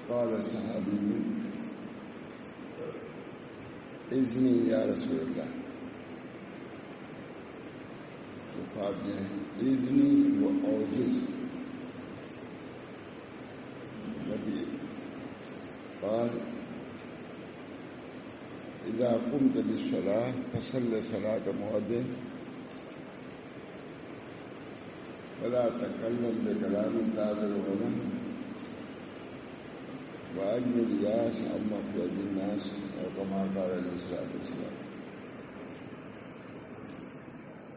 قال صحابی اذنی یا رسول اللہ، تو خواب یہ ہے اذنی و اوجز نبی قال اذا قمت بالصلاة فصل صلاة مؤذن ولا تكلم بكلام تعذر الغنم وأجمل الياس عما في أيدي الناس أو كما قال عليه الصلاة والسلام.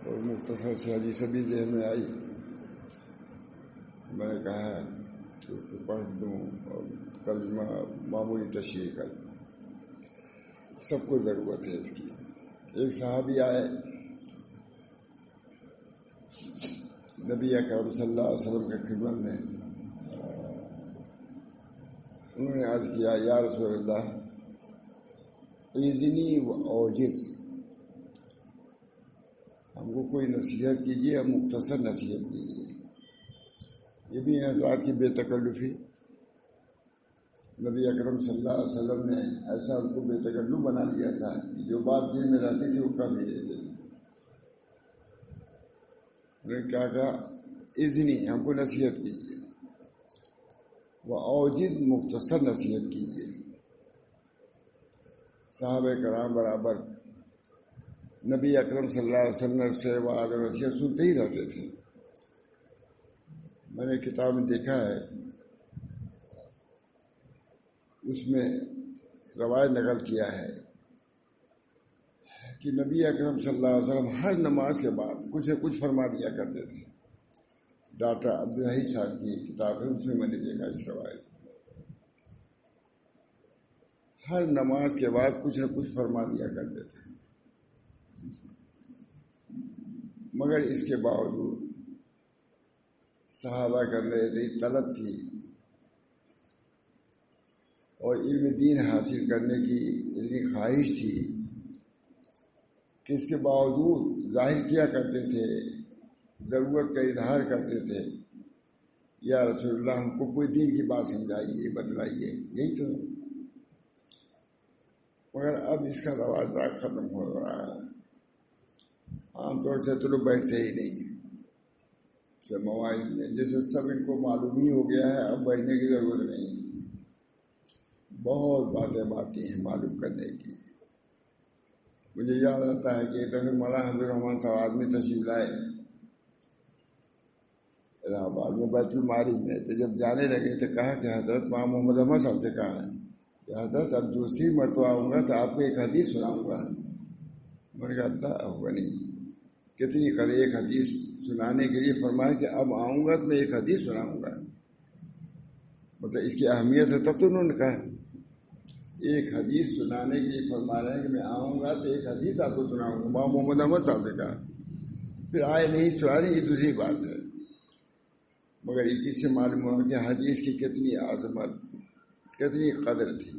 اور مختصر سے حدیث بھی ذہن میں آئی، میں نے کہا کہ اس کو پڑھ دوں اور ترجمہ معمولی تشریح کر دوں. سب کو ضرورت ہے اس کی. ایک صحابی آئے نبی اکرم صلی اللہ علیہ وسلم کے خدمت میں، انہوں نے عرض کیا یا رسول اللہ اذنی و اوجز، ہم کو کوئی نصیحت کیجیے، ہم مختصر نصیحت کیجیے. یہ بھی حضرات کی بے تکلفی. نبی اکرم صلی اللہ علیہ وسلم نے ایسا ان کو بے تکلف بنا لیا تھا کہ جو بات دل میں رہتی تھی وہ کم ہی دیتے تھے. انہوں نے کیا کہا اذنی، ہم کو نصیحت کیجیے، وہ اوجز، مختصر نصیحت کیجیے. صحابہ کرام برابر نبی اکرم صلی اللہ علیہ وسلم سے وعدہ نصیحت سنتے ہی رہتے تھے. میں نے کتاب میں دیکھا ہے، اس میں روایت نقل کیا ہے کہ نبی اکرم صلی اللہ علیہ وسلم ہر نماز کے بعد کچھ نہ کچھ فرما دیا کرتے تھے. ڈاکٹر عبدالحی صاحب کی کتاب ہے، اس میں نے دیکھا اس روایت. ہر نماز کے بعد کچھ نہ کچھ فرما دیا کرتے تھے. مگر اس کے باوجود صحابہ کر رہے تھے، طلب تھی اور علم دین حاصل کرنے کی اتنی خواہش تھی کہ اس کے باوجود ظاہر کیا کرتے تھے، ضرورت کا اظہار کرتے تھے، یا رسول اللہ ہم کو کوئی دین کی بات سمجھائیے، بتلائیے. یہی تو. مگر اب اس کا رواج ختم ہو رہا ہے. عام طور سے تو لوگ بیٹھتے ہی نہیں مواعظ میں، جیسے سب ان کو معلوم ہی ہو گیا ہے، اب بیٹھنے کی ضرورت نہیں. بہت باتیں باقی ہیں معلوم کرنے کی. مجھے یاد آتا ہے کہ ایک دفعہ مولانا حضرت الرحمان صاحب آدمی تشریف لائے الہ آباد میں بیت المعارف میں. تو جب جانے لگے تو کہا کہ حضرت وہاں محمد احمد صاحب سے کہا ہے کہ حضرت اب دوسری مرتبہ آؤں گا تو آپ کو ایک حدیث سناؤں گا. میں نے کہا اللہ ہوگا نہیں، کتنی کرے ایک حدیث سنانے کے لیے فرمایا کہ اب آؤں گا تو میں ایک حدیث سناؤں گا. مطلب اس کی اہمیت ہے. تب تو انہوں نے کہا ایک حدیث سنانے کے لیے فرما رہے ہیں کہ میں آؤں گا تو ایک حدیث آپ کو سناؤں گا. وہاں محمد احمد صاحب نے کہا، پھر آئے نہیں سنا رہے، یہ دوسری بات ہے. مگر اس سے معلوم ہوا کہ حدیث کی کتنی عظمت، کتنی قدر تھی.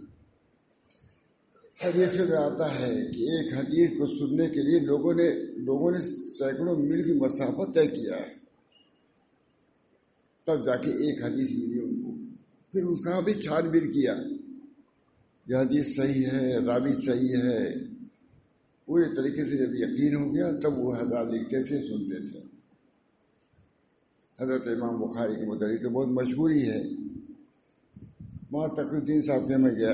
حدیث میں آتا ہے کہ ایک حدیث کو سننے کے لیے لوگوں نے سینکڑوں میل کی مسافت طے کیا ہے، تب جا کے ایک حدیث ملی ان کو. پھر اس کا بھی چھان بین کیا، یہ حدیث صحیح ہے، راوی صحیح ہے. پورے طریقے سے جب یقین ہو گیا تب وہ حضرات لکھتے تھے، سنتے تھے. حضرت امام بخاری کے متعلق تو بہت مشہوری ہے. وہاں تقی الدین صاحب کے میں گیا،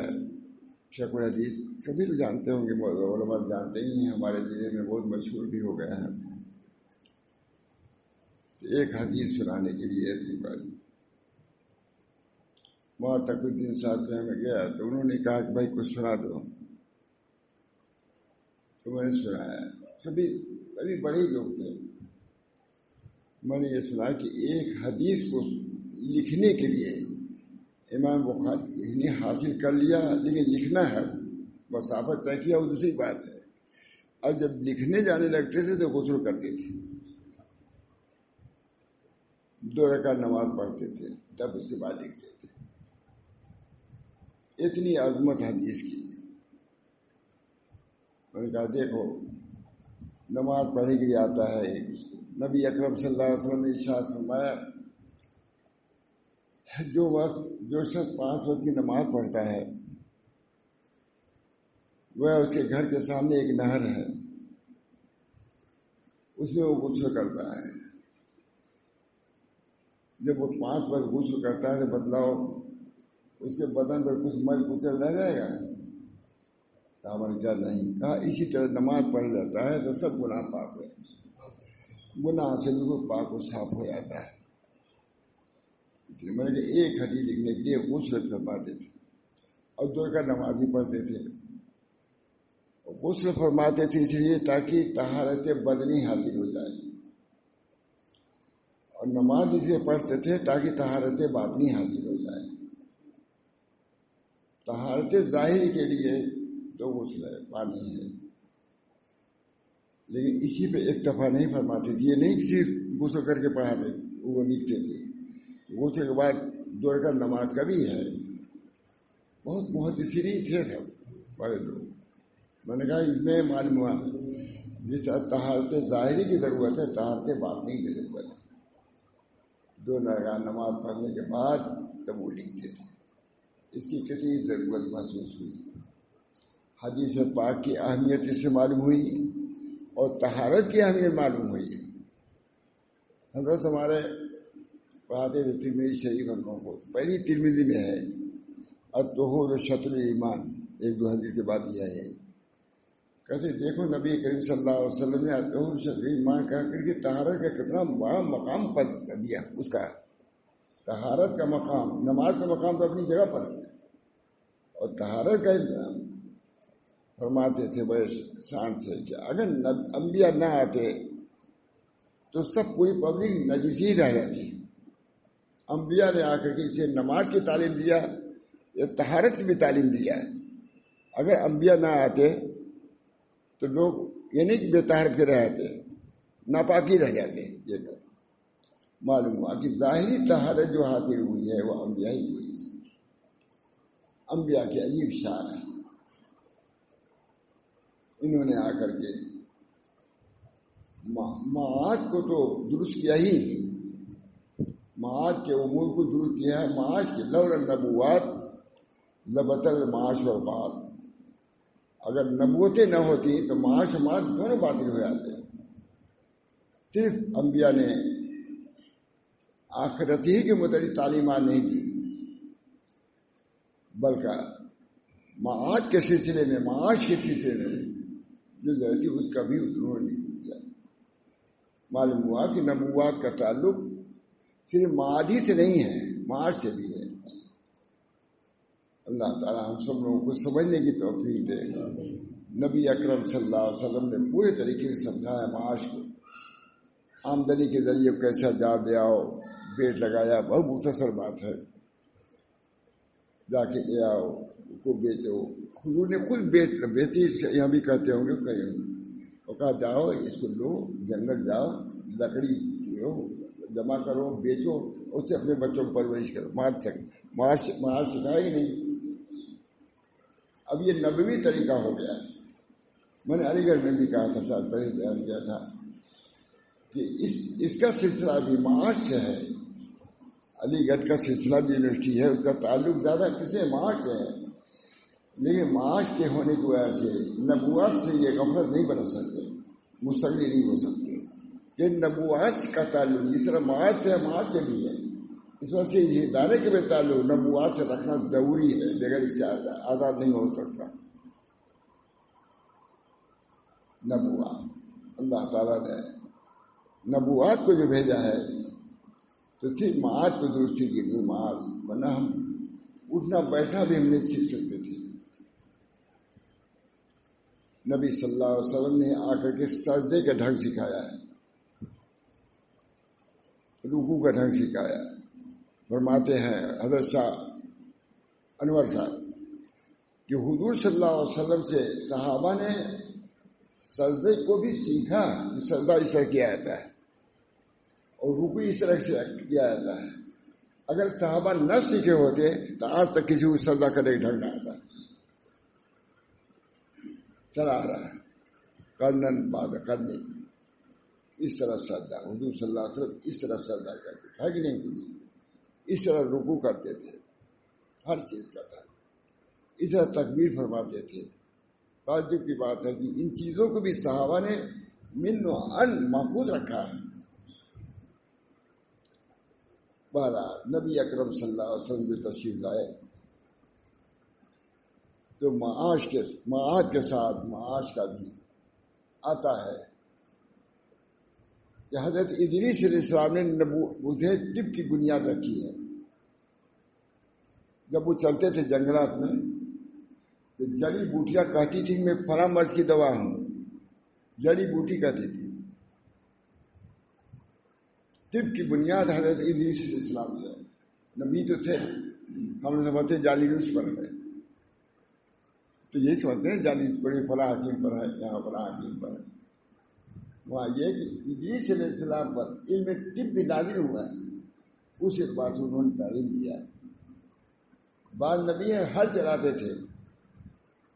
شیخ الحدیث، سبھی لوگ جانتے ہوں گے، علماء جانتے ہی ہیں، ہمارے ضلع میں بہت مشہور بھی ہو گیا ہے. ایک حدیث سنانے کے لیے ایسی بات. وہاں تقی الدین صاحب کے میں گیا تو انہوں نے کہا کہ بھائی کچھ سنا دو. تو میں نے سنایا. سبھی بڑے لوگ تھے. میں نے یہ سنا کہ ایک حدیث کو لکھنے کے لیے امام بخاری نے حاصل کر لیا، لیکن لکھنا ہے، مسافت طے کیا، وہ دوسری بات ہے. اب جب لکھنے جانے لگتے تھے تو غسل کرتے تھے، 2 رکعت نماز پڑھتے تھے، تب اس کے بعد لکھتے تھے. اتنی عظمت حدیث کی. میں نے کہا دیکھو، نماز پڑھنے کے لیے آتا ہے. نبی اکرم صلی اللہ علیہ وسلم نے ارشاد فرمایا جو جو شخص 5 وقت کی نماز پڑھتا ہے وہ اس کے گھر کے سامنے ایک نہر ہے، اس میں وہ غسل کرتا ہے. جب وہ 5 وقت غسل کرتا ہے تو بتلاؤ اس کے بدن پر کچھ مل کچل رہ جائے گا؟ کیا نہیں. کہا اسی طرح نماز پڑھ لیتا ہے تو سب گناہ پاک ہو جاتے ہیں، گناہ سے بالکل پاک و صاف ہو جاتا ہے. میں نے کہ ایک حدیث لکھنے کے لیے غسل فرماتے تھے اور 2 رکعت نمازی پڑھتے تھے. غسل فرماتے تھے اس لیے تاکہ طہارت بدنی حاصل ہو جائے، اور نماز اس لیے پڑھتے تھے تاکہ طہارت باطنی حاصل ہو جائے. طہارت ظاہری کے لیے تو غسل ہے، پانی ہے، لیکن اسی پہ اکتفا نہیں فرماتے تھے. یہ نہیں کہ صرف غسل کر کے پڑھاتے، وہ لکھتے تھے غسل کے بعد 2 رکعت نماز کا بھی ہے. بہت محدثین تھے سب بڑے لوگ. میں نے کہا اس میں معلوم ہوا جس طہارت ظاہری کی ضرورت ہے طہارت باطنی کی ضرورت ہے. 2 رکعت نماز پڑھنے کے بعد تب وہ لکھتے تھے. اس کی کسی ضرورت محسوس ہوئی. حدیث پاک کی اہمیت اس سے معلوم ہوئی اور طہارت کی اہمیت معلوم ہوئی. حضرت ہمارے پڑھاتے تھے ترمذی شریف ہم کو، پہلی ترمذی میں ہے الطہور شطر ایمان. 1-2 حدیث کے بعد یہ ہے. کہتے دیکھو نبی کریم صلی اللہ علیہ وسلم نے الطہور شطر ایمان کہا کر کے طہارت کا کتنا بڑا مقام پر دیا. اس کا طہارت کا مقام، نماز کا مقام تو اپنی جگہ پر ہے، اور طہارت کا فرماتے تھے بڑے شان سے کہ اگر انبیاء نہ آتے تو سب پوری پبلک نجسی رہ جاتی. انبیاء نے آ کر کے اسے نماز کی تعلیم دیا یا طہارت کی بھی تعلیم دیا. اگر انبیاء نہ آتے تو لوگ یہ نہیں کہ بے طہارت کے رہتے، ناپاکی رہ جاتے. یہ معلوم ہوا کہ ظاہری طہارت جو حاصل ہوئی ہے وہ انبیاء ہی ہوئی ہے. انبیاء کی عجیب شان ہے. انہوں نے آ کر کے معاد کو تو درست کیا ہی، معاد کے امور کو درست کیا ہے. معاش کے لولا نبوات لبطل معاش و بات. اگر نبوتیں نہ ہوتی تو معاش و معاش دونوں باطل ہو جاتے. صرف انبیاء نے آخرت ہی کے متعلق تعلیمات نہیں دی، بلکہ معاد کے سلسلے میں، معاش کے سلسلے میں جو ضرورت تھی اس کا بھی انہوں نے کیا. معلوم ہوا کہ نبوات کا تعلق صرف معادی سے نہیں ہے، معاش سے بھی ہے. اللہ تعالیٰ ہم سب لوگوں کو سمجھنے کی توفیق دے. نبی اکرم صلی اللہ علیہ وسلم نے پورے طریقے سے سمجھایا معاش کو. آمدنی کے ذریعے کیسا جا دے آؤ، بیٹ لگایا، بہت مختصر بات ہے. جا کے لے آؤ، اس کو بیچو. حضور نے خود بیچی، یہاں بھی کہتے ہوں گے کہیں، اور کہا جاؤ اس کو لو، جنگل جاؤ، لکڑی جمع کرو، بیچو، اس سے اپنے بچوں کو پرورش کرو. معاش سکھائے گی نہیں. اب یہ نبوی طریقہ ہو گیا. میں نے علی گڑھ میں بھی کہا تھا، شاید پہلے بیان کیا تھا کہ اس کا سلسلہ بھی معاش سے ہے. علی گڑھ کا سلسلہ بھی یونیورسٹی ہے، اس کا تعلق زیادہ کسے معاش سے ہے. لیکن معاش کے ہونے کی وجہ سے نبوت سے یہ غفلت نہیں بن سکتے، مستقلی نہیں ہو سکتے. کہ نبوت کا تعلق جس طرح معاش سے ہے، معاش سے بھی ہے. اس وجہ سے یہ ادارے کے بھی تعلق نبوت سے رکھنا ضروری ہے، بغیر اس سے آزاد نہیں ہو سکتا. نبوت اللہ تعالیٰ نے نبوات کو جو بھیجا ہے تو صرف معاش کو درستی کے لیے معاش، ورنہ ہم اٹھنا بیٹھنا بھی ہم نہیں سیکھ سکتے تھے. نبی صلی اللہ علیہ وسلم نے آ کر کے سجدے کا ڈھنگ سکھایا ہے، رکوع کا ڈھنگ سکھایا. فرماتے ہیں حضرت شاہ انور صاحب کہ حضور صلی اللہ علیہ وسلم سے صحابہ نے سجدے کو بھی سیکھا کہ سجدہ اس طرح کیا جاتا ہے اور رکوع اس طرح سے کیا جاتا ہے. اگر صحابہ نہ سیکھے ہوتے تو آج تک کسی کو سجدہ کرنے کا ڈھنگ نہ آتا. چلا آ رہا ہے کرنن بعد کرنے، اس طرح سجدہ حضور صلی اللہ علیہ وسلم اس طرح سجدہ کرتے تھے کہ نہیں؟ اس طرح رکوع کرتے تھے. ہر چیز کا ڈر. اس طرح تکبیر فرماتے تھے. تعجب کی بات ہے کہ ان چیزوں کو بھی صحابہ نے من و ان محفوظ رکھا ہے. بہرحال نبی اکرم صلی اللہ علیہ وسلم جو تشریف لائے جو معاد کے ساتھ معاش کا بھی آتا ہے کہ حضرت ادریس علیہ السلام نے مجھے طب کی بنیاد رکھی ہے. جب وہ چلتے تھے جنگلات میں تو جڑی بوٹیاں کہتی تھی میں فلاں مرض کی دوا ہوں. جڑی بوٹی کہتی تھی. طب کی بنیاد حضرت ادریس علیہ السلام سے. نبی تو تھے, ہم لوگ سمجھتے جالینوس پر ہے تو یہی سمجھتے ہیں جالینوس پر فلاں حکیم پر ہے, یہاں فلاں حکیم پر ہے. وہاں یہ کہ ادریس علیہ السلام پر علم طب بھی نازل ہوا ہے, اس اعتبار سے انہوں نے تعلیم دیا ہے. بعض نبی ہل چلاتے تھے,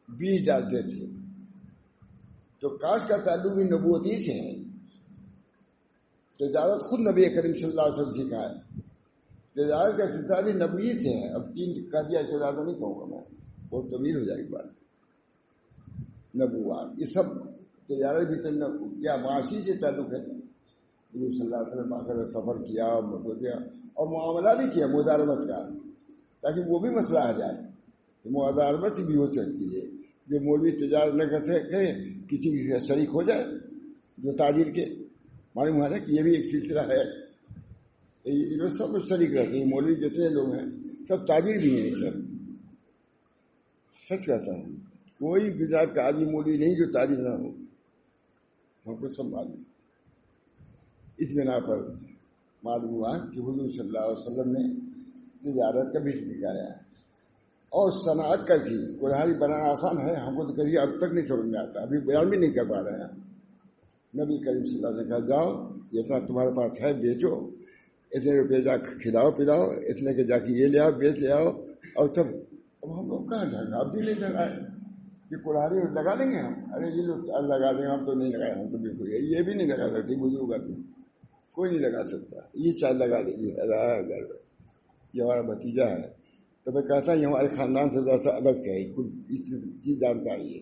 بیج ڈالتے تھے, تو کاش کا تعلق بھی نبوتی سے ہے. تجارت خود نبی کریم صلی اللہ علیہ وسلم سکھا ہے. تجارت کا سلسلہ بھی نبی سے ہے. اب 3 کہہ دیا ایسے زیادہ نہیں کہوں گا میں, بہت طویل ہو جائے گی بات. نبوات یہ سب تجارت بھی تو کیا معاشی سے تعلق ہے. نبی صلی اللہ علیہ وسلم آ سفر کیا اور معاملہ بھی کیا مداربت کا, تاکہ وہ بھی مسئلہ آ جائے. مداربت سے بھی ہو سکتی ہے. جو مولوی تجارت نہ کرتے کسی کے شریک ہو جائے جو تاجر کے, معلوم ہے نا کہ یہ بھی ایک سلسلہ ہے. یہ لوگ سب لوگ شریک رہتے ہیں. مولوی جتنے لوگ ہیں سب تاجر بھی ہیں. سب سچ کہتا ہوں, کوئی گجرات کا آدمی مولوی نہیں جو تاجر نہ ہو. ہم کو سب معلوم. اس بنا پر معلوم ہوا کہ حضور صلی اللہ علیہ وسلم نے تجارت کا بھی سکھایا ہے اور صنعت کا بھی. کڑھائی بنانا آسان ہے, ہم کو تو کبھی اب تک نہیں سمجھ میں آتا, ابھی بیان بھی نہیں کر پا رہے ہیں. نبی کریم صلی اللہ علیہ وسلم نے کہا جاؤ جتنا تمہارے پاس ہے بیچو, اتنے روپے جا کھلاؤ پلاؤ, اتنے کے جا کے یہ لے آؤ بیچ لے آؤ. اور سب اب ہم لوگ کہاں جائیں گے, اب بھی نہیں لگائے کہ کڑھائی لگا دیں گے ہم. ارے یہ لوگ لگا دیں گے, ہم تو نہیں لگائے, ہم تو بالکل یہ بھی نہیں لگا سکتے. بزرگ آدمی کوئی نہیں لگا سکتا. یہ شاید لگا لیجیے, یہ ہمارا بھتیجا ہے تو میں کہتا ہوں یہ ہمارے خاندان سے ذرا سا الگ سے ہے, خود اس چیز جانتا ہے. یہ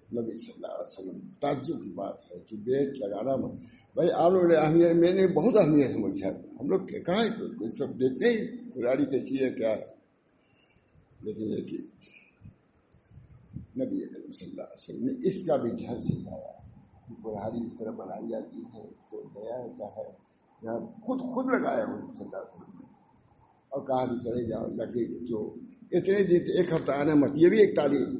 نبی صلی اللہ علیہ وسلم تعجب کی بات ہے کہ بیٹ لگانا بھائی آپ لوگوں نے اہمیت, میں نے بہت اہمیت سمجھا. ہم لوگ کہاں کوئی سب دیکھتے ہی گزاری کیسی ہے کیا ہے, لیکن یہ کہ نبی صلی اللہ علیہ وسلم نے اس کا بھی ڈھنگ سکھایا کہ بڑھاری اس طرح بنائی جاتی ہے. تو گیا ہوتا ہے یہاں خود لگایا ہوں صلی اللہ علیہ وسلم نے, اور کہاں بھی چلے جاؤ لگے جو اتنے دن 1 ہفتہ آنا مت. یہ بھی ایک تعلیم.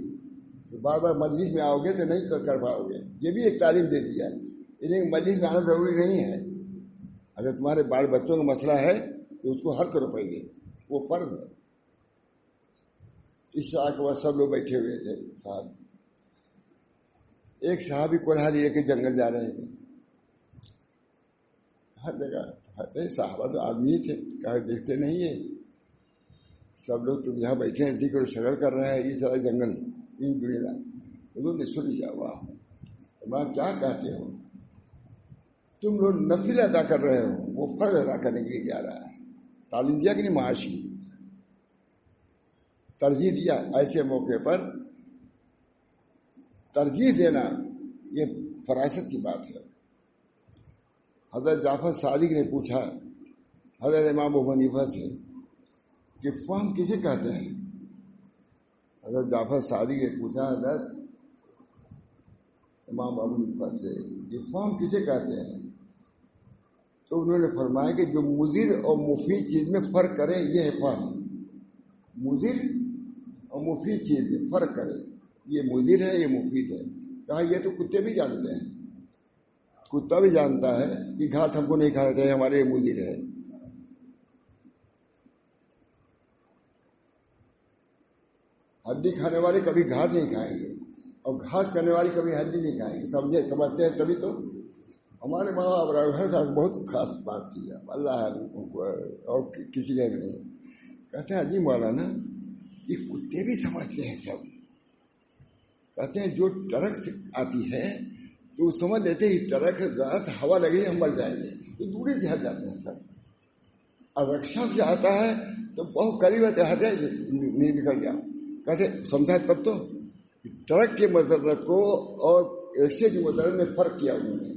بار بار مجلس میں آؤ گے تو نہیں کر پاؤ گے. یہ بھی ایک تعلیم دے دیا ہے. انہیں مجلس میں آنا ضروری نہیں ہے. اگر تمہارے بال بچوں کا مسئلہ ہے تو اس کو حل کرو پہلے, وہ فرض ہے. اس شاہ کے بعد سب لوگ بیٹھے ہوئے تھے. صاحب ایک صحابی کڑھائی لے کے جنگل جا رہے تھے. ہر جگہ صحابہ تو آدمی تھے, کہا دیکھتے نہیں ہے سب لوگ تم یہاں بیٹھے ہیں ذکر و شکر کر رہے ہیں, یہ سارا جنگل دنیا. انہوں نے سن لیا, واہ کیا کہتے ہو تم لوگ نفل ادا کر رہے ہو, وہ فرض ادا کرنے کے لیے جا رہا ہے. تعلیم دیا کہ نہیں, معاشی ترجیح دیا. ایسے موقع پر ترجیح دینا یہ فراست کی بات ہے. حضرت جعفر صادق نے پوچھا حضرت امام ابو حنیفہ سے کہ فہم کسے کہتے ہیں. حضرت جعفر صادق نے پوچھا حضرت امام ابو حنیفہ سے کہ فہم کسے کہتے ہیں. تو انہوں نے فرمایا کہ جو مضر اور مفید چیز میں فرق کرے یہ ہے فہم. مضر اور مفید چیز میں فرق کرے, یہ مضر ہے یہ مفید ہے. کہا یہ تو کتے بھی جانتے ہیں, کتا بھی جانتا ہے کہ گھاس ہم کو نہیں کھانا چاہیے, ہمارے یہ مضر ہے. ہڈی کھانے والے کبھی گھاس نہیں کھائیں گے اور گھاس کرنے والے کبھی ہڈی نہیں کھائیں گے. سمجھتے ہیں تبھی تو. ہمارے ماں باپ بہت خاص بات تھی, اللہ اور کسی نے بھی نہیں. کہتے ہیں عجیب مولانا یہ کتے بھی سمجھتے ہیں سب. کہتے ہیں جو ٹرک سے آتی ہے تو سمجھ لیتے ہی ٹرک ذرا سے ہوا لگے ہم مر جائیں گے, تو دوری سے ہٹ جاتے ہیں سب. اور رکشا سے آتا ہے تو بہت قریب ہے، ہٹ جائے نہیں نکل گیا، کہتے سمجھا تب تو ٹرک کے مطلب کو اور رکشے کے مطلب میں فرق کیا انہوں نے،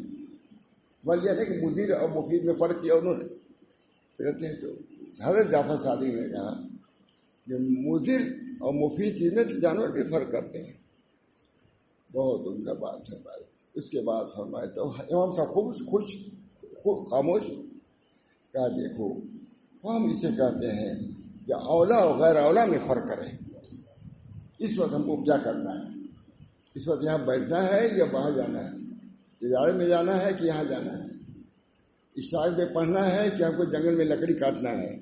سمجھ لیا نا کہ مضر اور مفید میں فرق کیا انہوں نے. کہتے ہیں تو حضرت جعفر صادق نے کہا کہ مضر اور مفید چیز میں جانور بھی فرق کرتے ہیں. بہت عمدہ بات ہے بھائی. اس کے بعد فرمائے تو امام صاحب خوش خاموش کہا دیکھو ہم اسے کہتے ہیں کہ اولا اور غیر اولا میں فرق کریں. اس وقت ہم کو کیا کرنا ہے؟ اس وقت یہاں بیٹھنا ہے یا باہر جانا ہے؟ تجارے میں جانا ہے کہ یہاں جانا ہے؟ اسلام میں پڑھنا ہے کہ ہم کو جنگل میں لکڑی کاٹنا ہے؟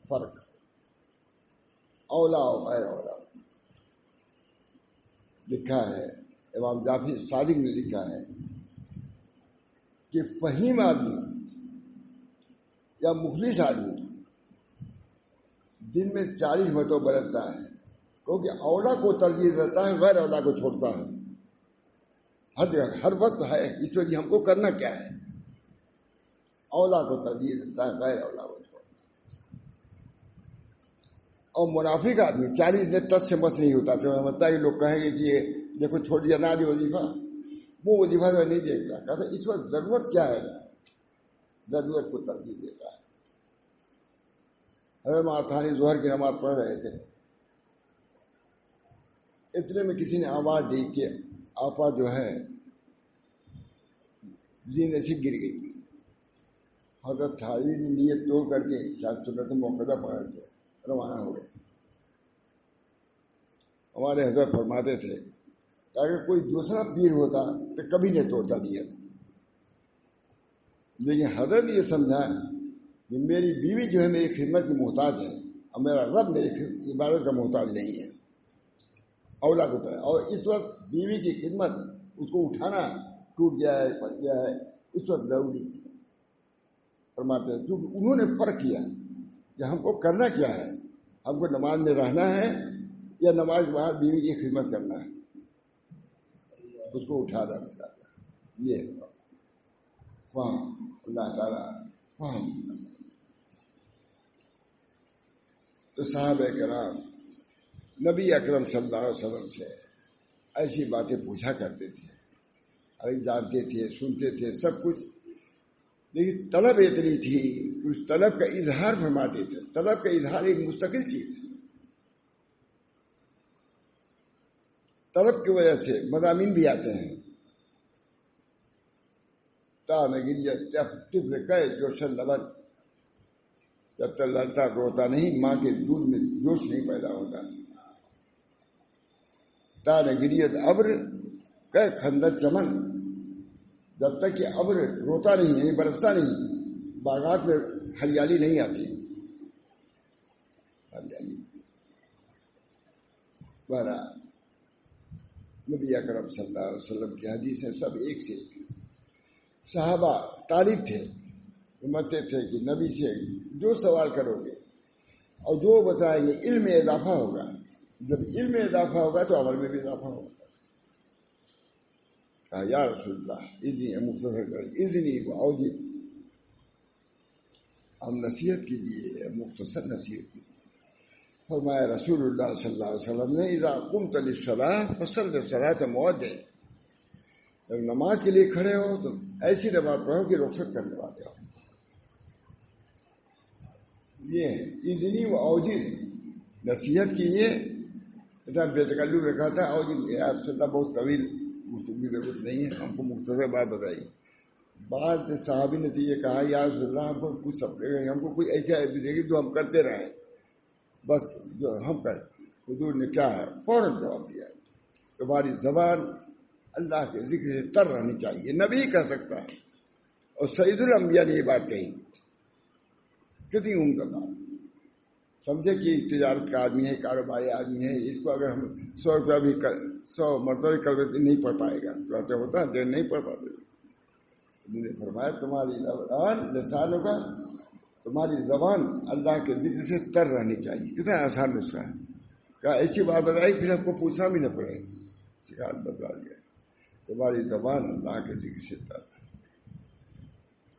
فرق اولا اور غیر اولا. لکھا ہے امام جعفر صادق نے لکھا ہے کہ فہیم آدمی یا مخلص آدمی دن میں 40 مرتبہ بدلتا ہے، کیونکہ اولا کو ترجیح دیتا ہے، غیر اولا کو چھوڑتا ہے. ہر وقت ہے. اس وجہ ہم کو کرنا کیا ہے؟ اولا کو ترجیح دیتا ہے، غیر اولا کو چھوڑتا ہے. اور منافق آدمی 40 دن تک سے مس نہیں ہوتا. سمجھتا ہے لوگ کہیں گے کہ یہ دیکھو چھوڑ دیا نہ دے وظیفہ، وہ وظیفہ سے نہیں دیکھتا. کہتے اس وقت ضرورت کیا ہے؟ ضرورت کو ترجیح دیتا ہے. حضرت ماتھانی ظہر کی نماز پڑھ رہے تھے، اتنے میں کسی نے آواز دی کہ آپا جو ہے زینے سے گر گئی. حضرت تھاوی نے نیت توڑ کر کے سنت موقع پڑھ کے روانہ ہو گئے. ہمارے حضرت فرماتے تھے کہ اگر کوئی دوسرا پیر ہوتا تو کبھی نہیں توڑتا نیت، لیکن حضرت نے یہ سمجھا کہ میری بیوی جو ہے میری خدمت کی محتاج ہے اور میرا رب میری عبادت کا محتاج نہیں ہے. اولا کو ہے. اور اس وقت بیوی کی خدمت اس کو اٹھانا ٹوٹ گیا ہے، پھٹ گیا ہے، اس وقت ضروری فرماتے ہیں. کیونکہ انہوں نے فرق کیا کہ ہم کو کرنا کیا ہے، ہم کو نماز میں رہنا ہے یا نماز بعد بیوی کی خدمت کرنا ہے، اس کو اٹھانا پڑتا ہے. یہ فہم اللہ تعالیٰ فہم. تو صحابہ کرام نبی اکرم صلی اللہ علیہ وسلم سے ایسی باتیں پوچھا کرتے تھے، ارے جانتے تھے، سنتے تھے سب کچھ، لیکن طلب اتنی تھی کہ اس طلب کا اظہار فرماتے تھے. طلب کا اظہار ایک مستقل چیز ہے. طلب کی وجہ سے مضامین بھی آتے ہیں. تا نگریت طفل کہ جوشن لبن، جب تک لڑتا روتا نہیں ماں کے دودھ میں جوش نہیں پیدا ہوتا. تا نگریت ابر کہ خندق چمن، جب تک کہ ابر روتا نہیں یعنی برستا نہیں، باغات میں ہریالی نہیں آتی. ہریالی بارہ نبی اکرم صلی اللہ علیہ وسلم کی حدیثیں سب ایک سے ایک. صحابہ طالب تھے، سمجھتے تھے کہ نبی سے جو سوال کرو گے اور جو بتائیں گے علم میں اضافہ ہوگا. جب علم میں اضافہ ہوگا تو عمل میں بھی اضافہ ہوگا. کہا یا رسول اللہ اذنی مختصر کر اذنی کو اوجی، ہم نصیحت کیجیے، مختصر نصیحت کیجیے. فرمایا رسول اللہ صلی اللہ علیہ وسلم نے اذا قمت للصلاۃ فصل الصلاۃ مودع، جب نماز کے لیے کھڑے ہو تو ایسی نماز پڑھو کہ رخصت کرنے والے ہو. یہ اذنی و اوجی نصیحت کیجیے. بے تکلف رکھا تھا اوجی بہت طویل کی ضرورت نہیں ہے، ہم کو مختصر بات بتائیے. بعض صحابی نے تو یہ کہا یا رسول اللہ ہم کو کچھ ہم کو کوئی ایسی آیت دے گی جو ہم کرتے رہیں، بس جو ہم کریں. حضور نے کیا ہے فوراً جواب دیا، تمہاری زبان اللہ کے ذکر سے تر رہنی چاہیے. نبی کر سکتا ہے اور سید الانبیاء نے یہ بات کہی. کتنی عمدہ بات. سمجھے کہ تجارت کا آدمی ہے، کاروباری آدمی ہے، اس کو اگر ہم 100 روپیہ بھی 100 مرتبہ کر دیتے نہیں پڑھ پائے گا، تو ہوتا ہے دیر نہیں پڑھ پاتے. انہوں نے فرمایا تمہاری زبان لسان ہوگا، تمہاری زبان اللہ کے ذکر سے تر رہنی چاہیے. کتنا آسان نسخہ ہے. کہا ایسی بات بتائی پھر ہم کو پوچھنا بھی نہ پڑے. سکھات بتا دیا تمہاری زبان اللہ کے ذکر سے تر.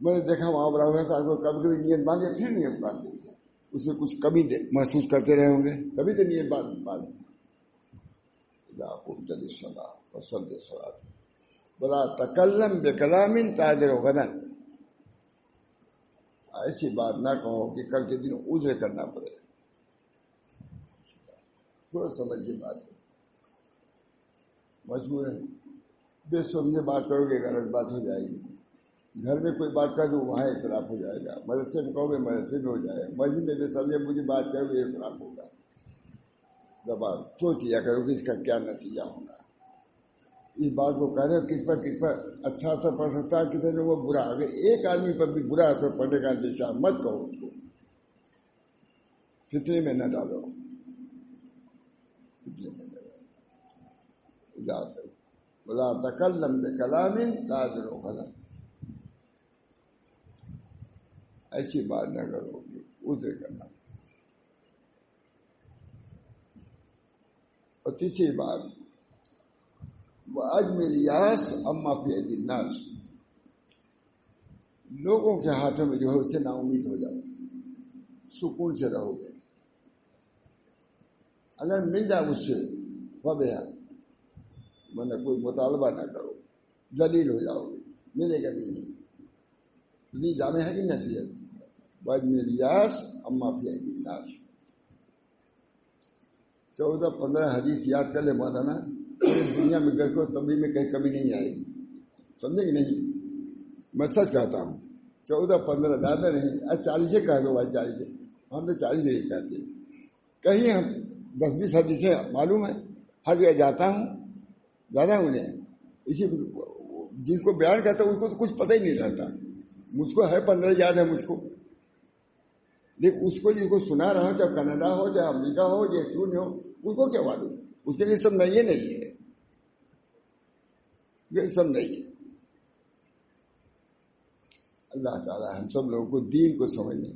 میں نے دیکھا وہاں براہ صاحب کو کبھی کبھی نیت باندھے پھر نیت باندھتے تھے، اس میں کچھ کمی محسوس کرتے رہے ہوں گے، تبھی تو نیت باندھ پسند سوال بلا تکلم بے کلام تاجر و غدن، ایسی بات نہ کہو کہ کل کے دن عذر کرنا پڑے. تھوڑا سمجھ کے بات مجبور ہے، بے سمجھے بات کرو گے غلط بات ہو جائے گی. گھر میں کوئی بات کر دو وہاں اختلاف ہو جائے گا، مدرسے میں کہو گے مدرسے میں ہو جائے گا، مسجد میں بے سمجھے مجھے بات کرو گے اختلاف ہوگا. جب آپ سوچ لیا کرو کہ اس کا کیا نتیجہ ہوگا. اس بات کو کہہ رہے کس پر اچھا اثر پڑ سکتا ہے، کسی نے وہ برا. اگر ایک آدمی پر بھی برا اثر پڑنے کا اندیشہ مت کہو، اس کو فتنے میں نہ ڈالو، بلا تکلم بکلام تاجر و غدن، ایسی بات نہ کرو گے عذر کرنا. اور تیسری بات وَأَجْمِ الْيَاسِ أَمَّا فِي أَيْدِي النَّاسِ، لوگوں کے ہاتھوں میں جو ہے اس سے نا امید ہو جاؤ، سکون سے رہو گے. اگر مل جائے اس سے وبیا، ورنہ کوئی مطالبہ نہ کرو، ذلیل ہو جاؤ گے، ملے گا بھی نہیں. یہ جامع ہے کہ نصیحت. وَأَجْمِ الْيَاسِ أَمَّا فِي أَيْدِي النَّاسِ، 14-15 حدیث یاد کر لے مولانا، دنیا میں گھر کو تبلیغ میں کہیں کمی نہیں آئے گی. سمجھے کہ نہیں؟ میں سچ کہتا ہوں. 14-15 زیادہ نہیں، 40 کہہ دو بھائی، 40. ہم تو 40 نہیں کہتے. کہیں ہم 10-20 حدیثیں معلوم ہے، ہر جگہ جاتا ہوں، زیادہ انہیں اسی جن کو بیان کرتا ہوں ان کو تو کچھ پتہ ہی نہیں رہتا. مجھ کو ہے 15 یاد ہے مجھ کو، لیکن اس کو جس کو سنا رہا ہوں، چاہے کینیڈا ہو، چاہے امریکہ ہو، چاہے کیوں نہیں ہو، اس کو کیا معلوم. اس کے لیے سب نہیں ہے، یہ سب نہیں ہے. اللہ تعالیٰ ہم سب لوگوں کو دین کو سمجھنے.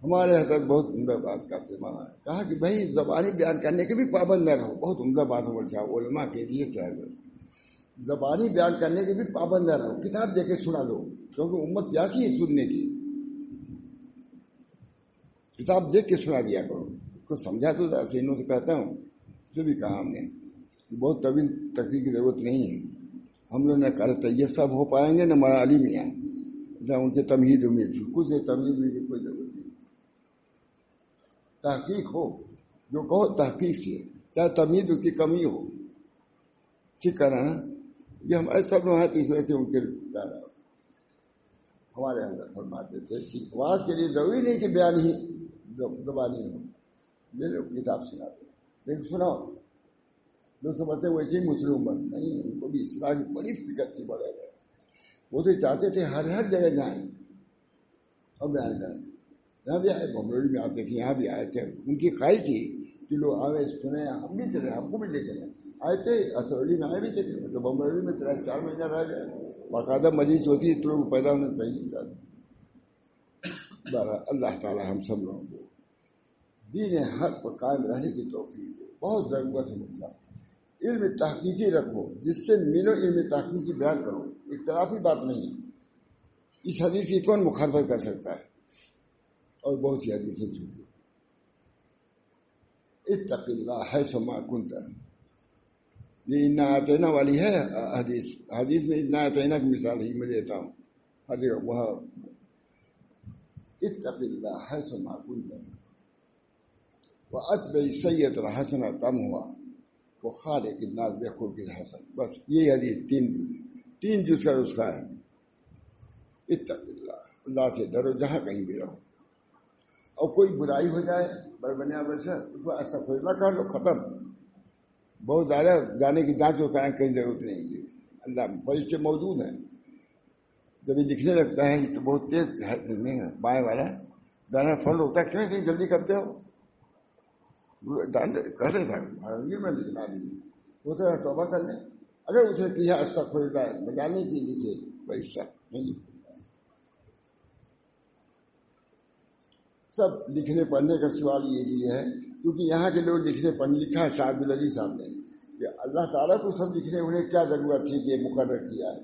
ہمارے حضرت بہت عمدہ بات کرتے مانا، کہا کہ بھائی زبانی بیان کرنے کے بھی پابند نہ رہو. بہت عمدہ بات ہو چاہے علماء کے لیے چاہے زبانی بیان کرنے کے بھی پابند نہ رہو. کتاب دے کے سنا دو، کیونکہ امت پیاسی ہے سننے کی. کتاب دیکھ کے سنا دیا کرو. کو سمجھا تو سینوں سے کہتا ہوں، جو بھی کہا ہم نے، بہت طویل تقریر کی ضرورت نہیں ہے. ہم لوگ نہ کر طیب صاحب ہو پائیں گے نہ ہمارا علی میاں، نہ ان کے تمہید امید تھی. کچھ نہیں، تمہید کی کوئی ضرورت نہیں. تحقیق ہو، جو کہو تحقیق سے، چاہے تمہید اس کی کمی ہو. ٹھیک کہہ رہا نا؟ یہ ہمارے سب لوگ ہیں، تو اس وجہ سے ان کے ہمارے اندر فرماتے تھے کہ آواز کے لیے ضروری نہیں کہ بیان ہی زبانی ہو. یہ لوگ کتاب سنا دو، لیکن سناؤ. لوگ سمجھتے ویسے ہی مسلم بن نہیں، ان کو بھی اصلاح کی بڑی فکر تھی. بڑے وہ تو چاہتے تھے ہر جگہ جائیں اور بیان کریں. یہاں بھی آئے، بمبئی میں آتے تھے، یہاں بھی آئے تھے. ان کی خواہش تھی کہ لوگ آئے سنیں، ہم بھی چلے، ہم کو بھی لے چلیں. آئے تھے اسولی میں، آئے بھی تھے. تو بمبئی میں 4 مہینہ رہ گئے. باقاعدہ مجلس ہوتی ہے تو لوگ پیدا ہونے پہلے چاہتے. اللہ تعالیٰ ہم سب لوگوں کو دین حق پر قائم رہنے کی توفیق دے. بہت ضرورت ہے مسئلہ. علم تحقیقی رکھو، جس سے ملو علم تحقیقی بیان کرو. اختلافی بات نہیں. اس حدیث کی کون مخالفت کر سکتا ہے؟ اور بہت سی حدیثیں چھوٹی. اتق اللہ حیث ما کنت، یہ انا اعطینا والی ہے حدیث میں. انا اعطینا کی مثال ہی میں دیتا ہوں. وہاں اتق اللہ حیث ما کنت واتبع السیئۃ الحسنۃ تمحها وخالق الناس بخلق حسن. بس یہ حدیث 3 جز کا نسخہ ہے. اتق اللہ، اللہ سے ڈرو جہاں کہیں بھی رہو. اور کوئی برائی ہو جائے بربنیا برسر، اس کو استغفر اللہ کر لو، ختم. بہت زیادہ جانے کی جانچ ہوتا ہے، کہیں ضرورت نہیں ہے. اللہ فرشتے موجود ہیں. جب یہ لکھنے لگتا ہے تو بہت تیز لکھنے ہے، بائیں والا دانا فل ہوتا ہے. کیوں اتنی جلدی کرتے ہو؟ کر رہے تھا میں لکھنا بھی ہوتا ہے، توبہ کر لیں. اگر اسے کیا استغفر اللہ بجانے کی لکھے کوئی شک نہیں لکھے. سب لکھنے پڑھنے کا سوال یہ بھی ہے، کیونکہ یہاں کے لوگ لکھنے پڑھنے لکھا ہے. شاہ عبدالعزیز صاحب نے کہ اللہ تعالیٰ کو سب لکھنے، انہیں کیا ضرورت تھی کہ مقرر کیا ہے.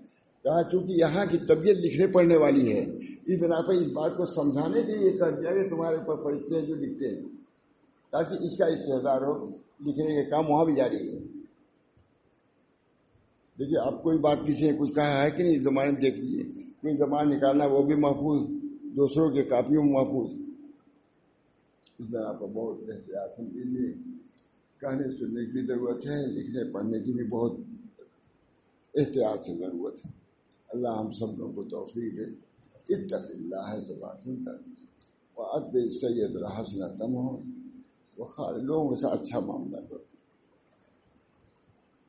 کہا چونکہ یہاں کی طبیعت لکھنے پڑھنے والی ہے، اس بنا پر اس بات کو سمجھانے کے لیے کر دیا کہ تمہارے اوپر فرشتے ہیں جو لکھتے ہیں، تاکہ اس کا استحضار ہو، لکھنے کے کام وہاں بھی جاری ہے۔ دیکھیے اب کوئی بات کسی نے کچھ کہا ہے کہ نہیں، زمانے میں دیکھ لیجیے، کوئی زبان نکالنا وہ بھی محفوظ، دوسروں کے کاپیوں میں محفوظ۔ اس طرح پر بہت احتیاط کے لیے کہنے سننے کی ضرورت ہے، لکھنے پڑھنے کی بھی بہت احتیاط سے ضرورت ہے۔ اللہ ہم سب لوگوں کو توفیق دے۔ اتق اللہ زبان کر وَأَتْبِعِ السَّيِّئَةَ الْحَسَنَةَ تَمْحُهَا، وہ لوگوں کے ساتھ اچھا معاملہ کرو،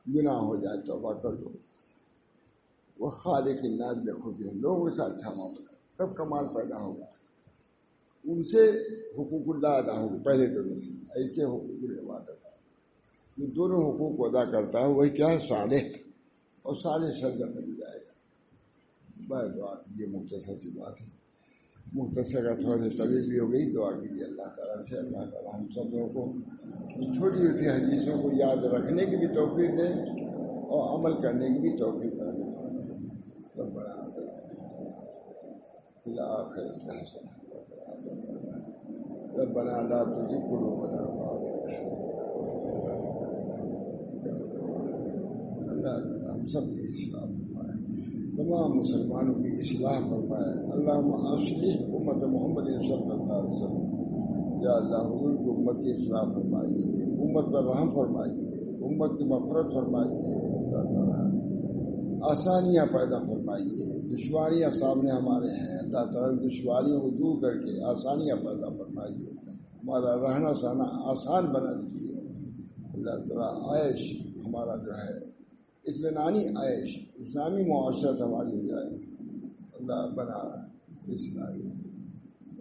گناہ ہو جائے توبہ کر لو، وہ خالق الناس بخلق، لوگوں کے ساتھ اچھا معاملہ کرو، تب کمال پیدا ہوگا، ان سے حقوق اللہ ادا ہوگا۔ پہلے تو ایسے حقوق العبادت، یہ دونوں حقوق کو ادا کرتا ہے وہی کیا ہے، صالح، اور صالح سرجم مل جائے گا۔ بس دعا کیجیے، مختصر سی بات ہے، مختصر کا تھوڑا سا طویل بھی ہو گئی، دعا کیجیے اللہ تعالیٰ سے، اللہ تعالیٰ ہم سب لوگوں کو چھوٹی چھوٹی حدیثوں کو یاد رکھنے کی بھی توفیق دے اور عمل کرنے کی بھی توفیق دے۔ ربنا لا تزغ قلوبنا بعد إذ ہديتنا، اللہ ہم سب کی اصلاح فرمائے، تمام مسلمانوں کی اصلاح فرمائے۔ اللہم اصلح امت محمد صلی اللہ علیہ وسلم، یا اللہ حضور کی امت کی اصلاح فرمائیے، امت پر رحم فرمائیے، امت کی مغفرت فرمائیے، اللہ تعالیٰ آسانیاں پیدا فرمائیے۔ دشواریاں سامنے ہمارے ہیں، اللہ تعالیٰ دشواریوں کو دور کر کے آسانیاں پیدا فرمائیے، ہمارا رہنا سہنا آسان بنا دیجیے۔ اللہ تعالیٰ عیش ہمارا جو ہے اطمینانی عیش، اسلامی معاشرت ہماری ہو جائے۔ اللہ بنا اسلامی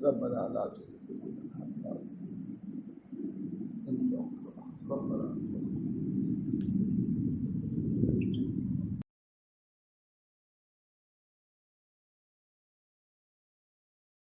ربنا لا تزغ قلوبنا بعد إذ هديتنا، ربنا